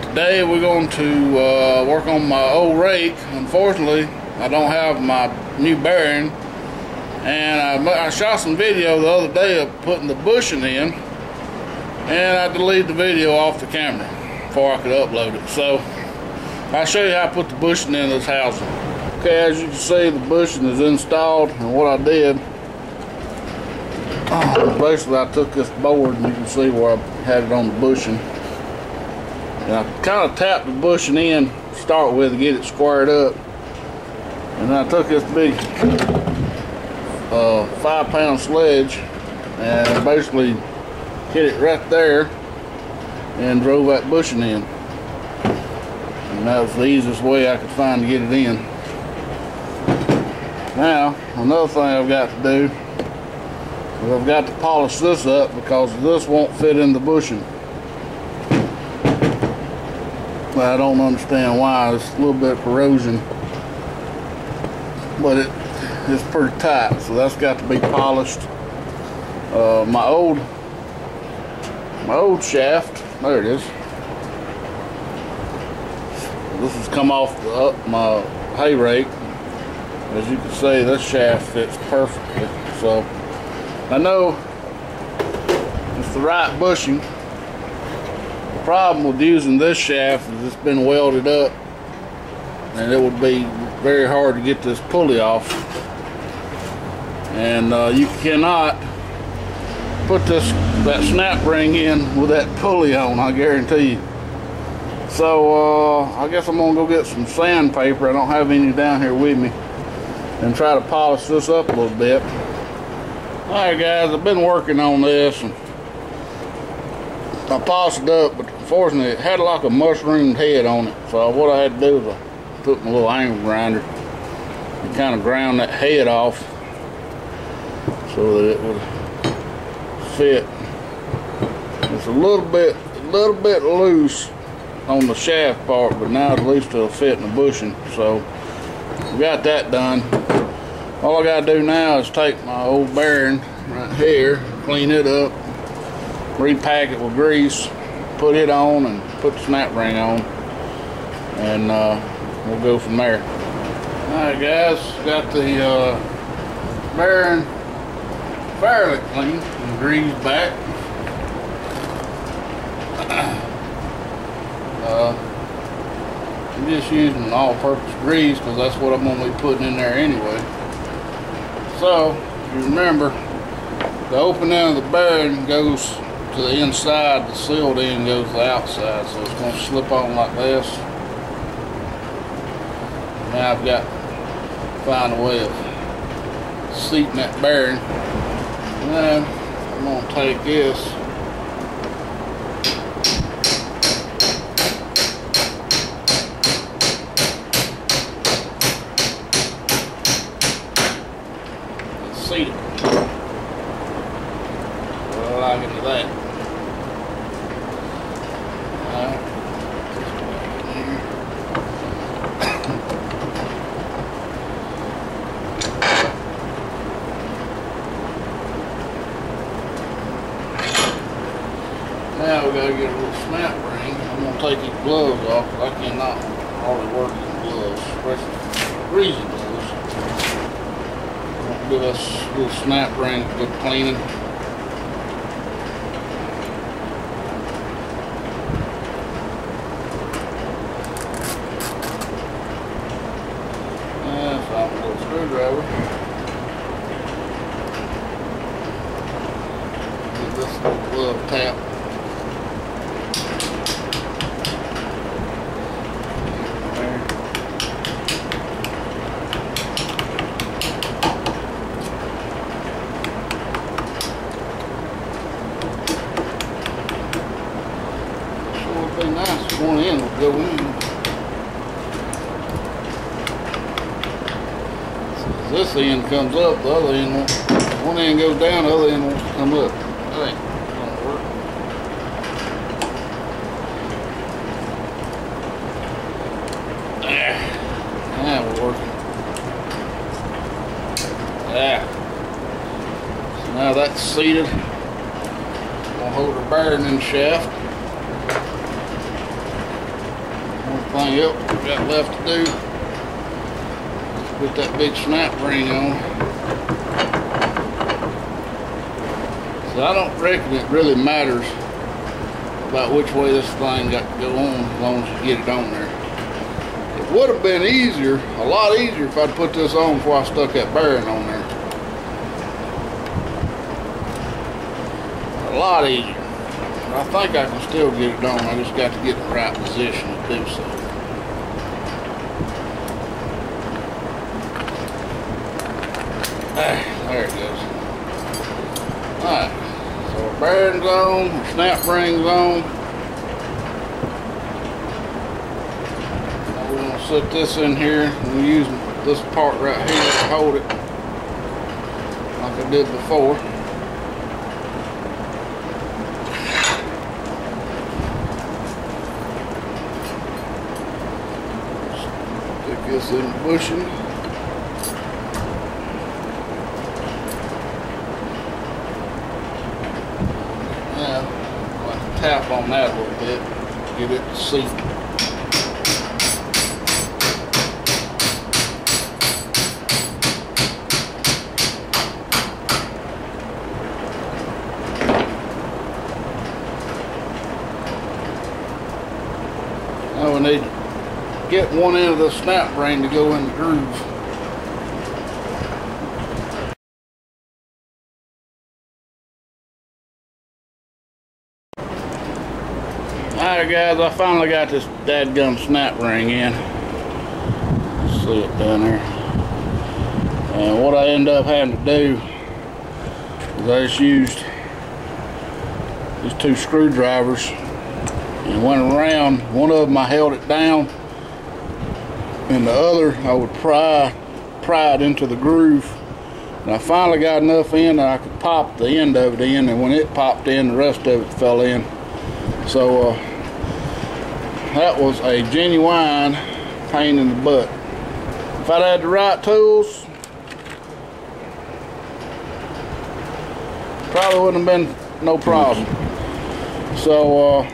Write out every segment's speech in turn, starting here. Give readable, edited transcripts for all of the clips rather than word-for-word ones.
Today we're going to work on my old rake. Unfortunately, I don't have my new bearing, and I shot some video the other day of putting the bushing in, and I deleted the video off the camera before I could upload it. So I'll show you how I put the bushing in this housing. Okay, as you can see, the bushing is installed, and what I did, basically I took this board, and you can see where I had it on the bushing, and I kind of tapped the bushing in to start with to get it squared up, and then I took this big 5-pound sledge and basically hit it right there and drove that bushing in, and that was the easiest way I could find to get it in. Now another thing I've got to do is I've got to polish this up because this won't fit in the bushing. I don't understand why. It's a little bit of corrosion, but it's pretty tight, so that's got to be polished. My old shaft, there it is. This has come off my hay rake. As you can see, this shaft fits perfectly. So I know it's the right bushing. The problem with using this shaft is it's been welded up, and it would be very hard to get this pulley off. And you cannot put that snap ring in with that pulley on, I guarantee you. So I guess I'm gonna go get some sandpaper. I don't have any down here with me, and try to polish this up a little bit. Alright guys, I've been working on this, and I polished it up, but unfortunately it had like a mushroom head on it. So what I had to do was I took my little angle grinder and kind of ground that head off so that it would fit. It's a little bit loose on the shaft part, but now at least it'll fit in the bushing. So we got that done. All I gotta do now is take my old bearing right here, clean it up, repack it with grease, put it on, and put the snap ring on, and we'll go from there. Alright guys, got the bearing fairly clean and greased back. I'm just using all-purpose grease because that's what I'm going to be putting in there anyway. So, if you remember, the open end of the bearing goes to the inside, the sealed end goes to the outside, so it's going to slip on like this. Now I've got to find a way of seating that bearing. And then I'm going to take this and seat it. What I like into that. Now we gotta get a little snap ring. I'm gonna take these gloves off because I cannot hardly work in gloves, especially greasy gloves. I'm gonna do this little snap ring for good cleaning. And so I'm a little screwdriver. Get this little glove tap. Nice, one end will go in. So this end comes up, the other end won't. One end goes down, the other end won't come up. That ain't gonna work. There. Now we're working. There. So now that's seated. We'll hold the bearing in the shaft. Everything else we got left to do. Put that big snap ring on. So I don't reckon it really matters about which way this thing got to go on as long as you get it on there. It would have been easier, a lot easier, if I'd put this on before I stuck that bearing on there. A lot easier. But I think I can still get it on. I just got to get in the right position to do so. There it goes. Alright, so our bearing's on, our snap ring's on. Now we're going to set this in here. We're using this part right here to hold it like I did before. Stick this in the bushing. Tap on that a little bit, get it to seat. Now we need to get one end of the snap ring to go in the groove. Alright guys, I finally got this dadgum snap ring in. See it down there. And what I ended up having to do is I just used these two screwdrivers and went around. One of them I held it down, and the other I would pry it into the groove. And I finally got enough in that I could pop the end of it in, and when it popped in, the rest of it fell in. So that was a genuine pain in the butt. If I'd had the right tools, probably wouldn't have been no problem. So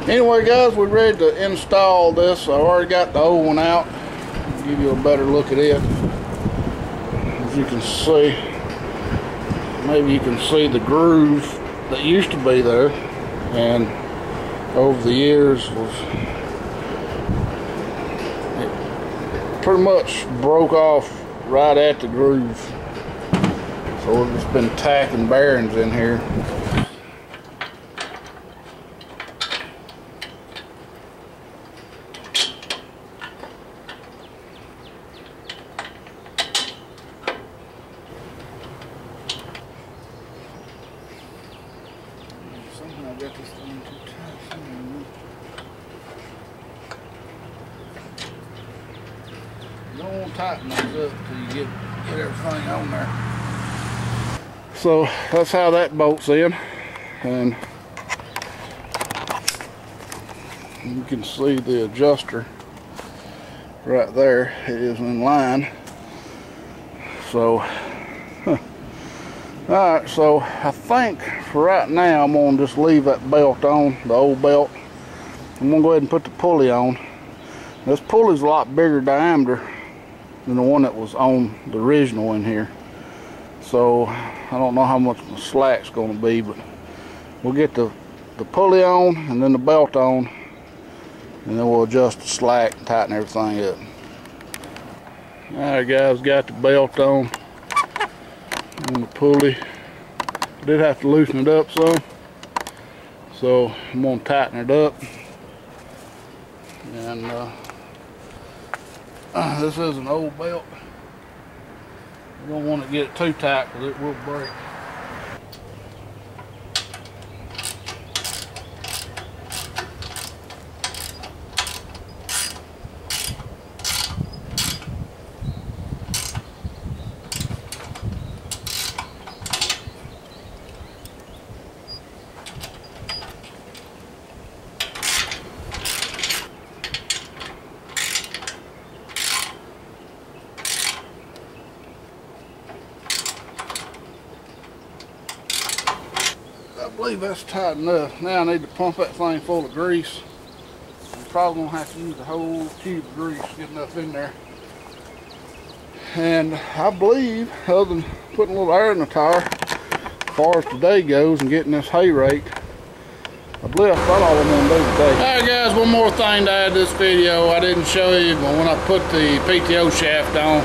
anyway guys, we're ready to install this. I already got the old one out. I'll give you a better look at it. As you can see, maybe you can see the groove that used to be there, and over the years it pretty much broke off right at the groove. So we've just been tacking bearings in here. Somehow I got this thing too tight. You don't want to tighten those up till you get everything on there. So that's how that bolts in, and you can see the adjuster right there. It is in line. So alright, so I think for right now I'm going to just leave that belt on, the old belt. I'm going to go ahead and put the pulley on. This pulley's a lot bigger diameter than the one that was on the original in here. So I don't know how much the slack's going to be, but we'll get the pulley on and then the belt on, and then we'll adjust the slack and tighten everything up. Alright guys, got the belt on the pulley. Did have to loosen it up some, so I'm going to tighten it up. And this is an old belt. You don't want to get it too tight because it will break. I believe that's tight enough. Now I need to pump that thing full of grease. probably gonna have to use the whole tube of grease to get enough in there. And I believe, other than putting a little air in the tire, as far as today goes and getting this hay raked, I believe that's about all I'm gonna do today. Alright guys, one more thing to add to this video. I didn't show you, but when I put the PTO shaft on,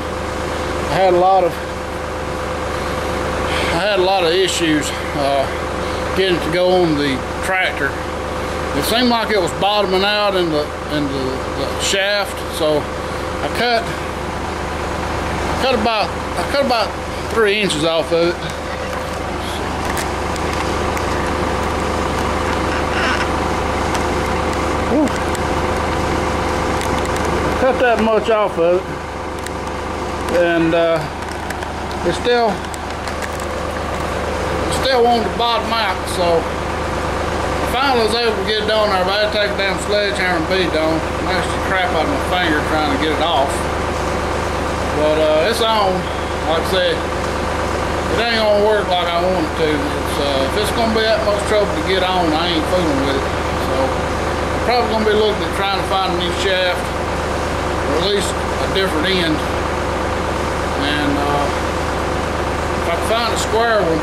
I had a lot of issues getting it to go on the tractor. It seemed like it was bottoming out in the shaft, so I cut about 3 inches off of it. Whew. Cut that much off of it, and it still wanted to bottom out, so I finally was able to get it on there, but I had to take a damn sledgehammer and beat it on. I mashed the crap out of my finger trying to get it off. But it's on. Like I said, it ain't gonna work like I want it to. If it's gonna be that much trouble to get on, I ain't fooling with it. So I'm probably gonna be looking at trying to find a new shaft, or at least a different end. And if I can find a square one,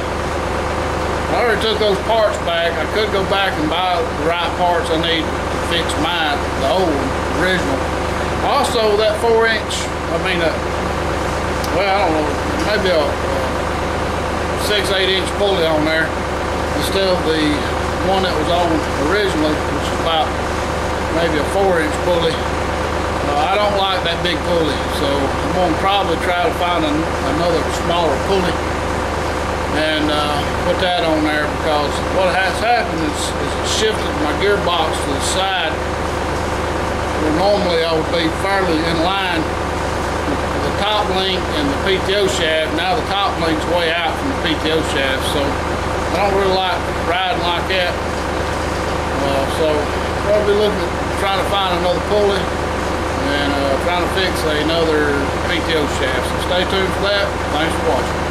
I already took those parts back. I could go back and buy the right parts I need to fix mine, the old one, original. Also, that 4-inch, well, I don't know, maybe a 6-8 inch pulley on there instead of the one that was on originally, which is about maybe a 4-inch pulley. I don't like that big pulley, so I'm going to probably try to find another smaller pulley and put that on there, because what has happened is it shifted my gearbox to the side where normally I would be fairly in line with the top link and the PTO shaft. Now the top link's way out from the PTO shaft, so I don't really like riding like that. So probably looking at trying to find another pulley and trying to fix another PTO shaft. So stay tuned for that. Thanks for watching.